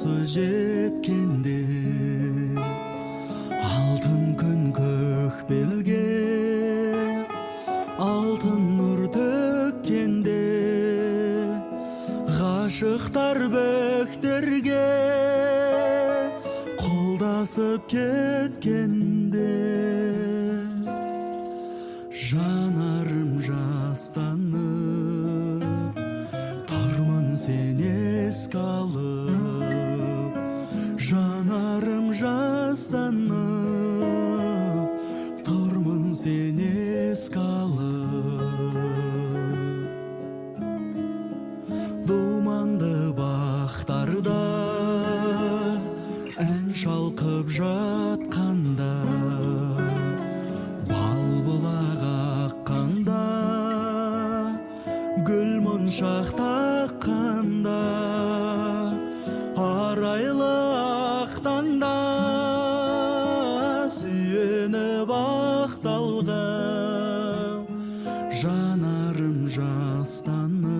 осы жеткенде алтын күн көк белге алтын нұр төккенде ғашықтар бөктерге қолдасып кеткенде жанарым жастанып тұрмын сен еске алып жанарым жастанып тұрмын сен еске алып думанды бақтарда ән шалқып жатқанда балбұлақ аққанда гүл моншақ таққанда арайлы ақтанда сүйеніп ақталған жанарым жастанып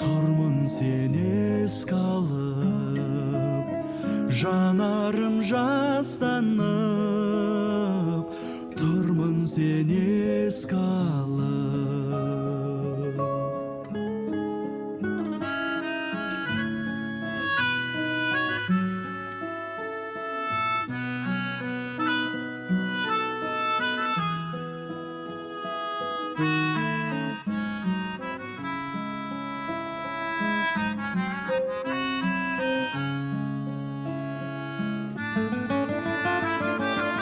тұрмын сен еске алып жанарым жастанып тұрмын сен еске алып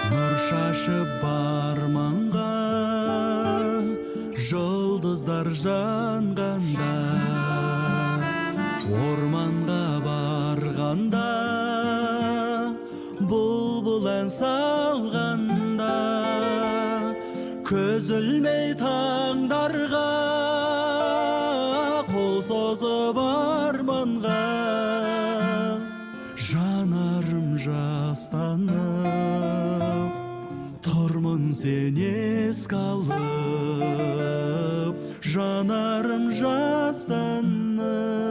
нұр шашып барманға жұлдыздар жанғанда орманға барғанда бұлбұл ән салғанда көз ілмей таңдарға қол созып арманға жанарым жастанып тұрмын сен еске алып жанарым жастанып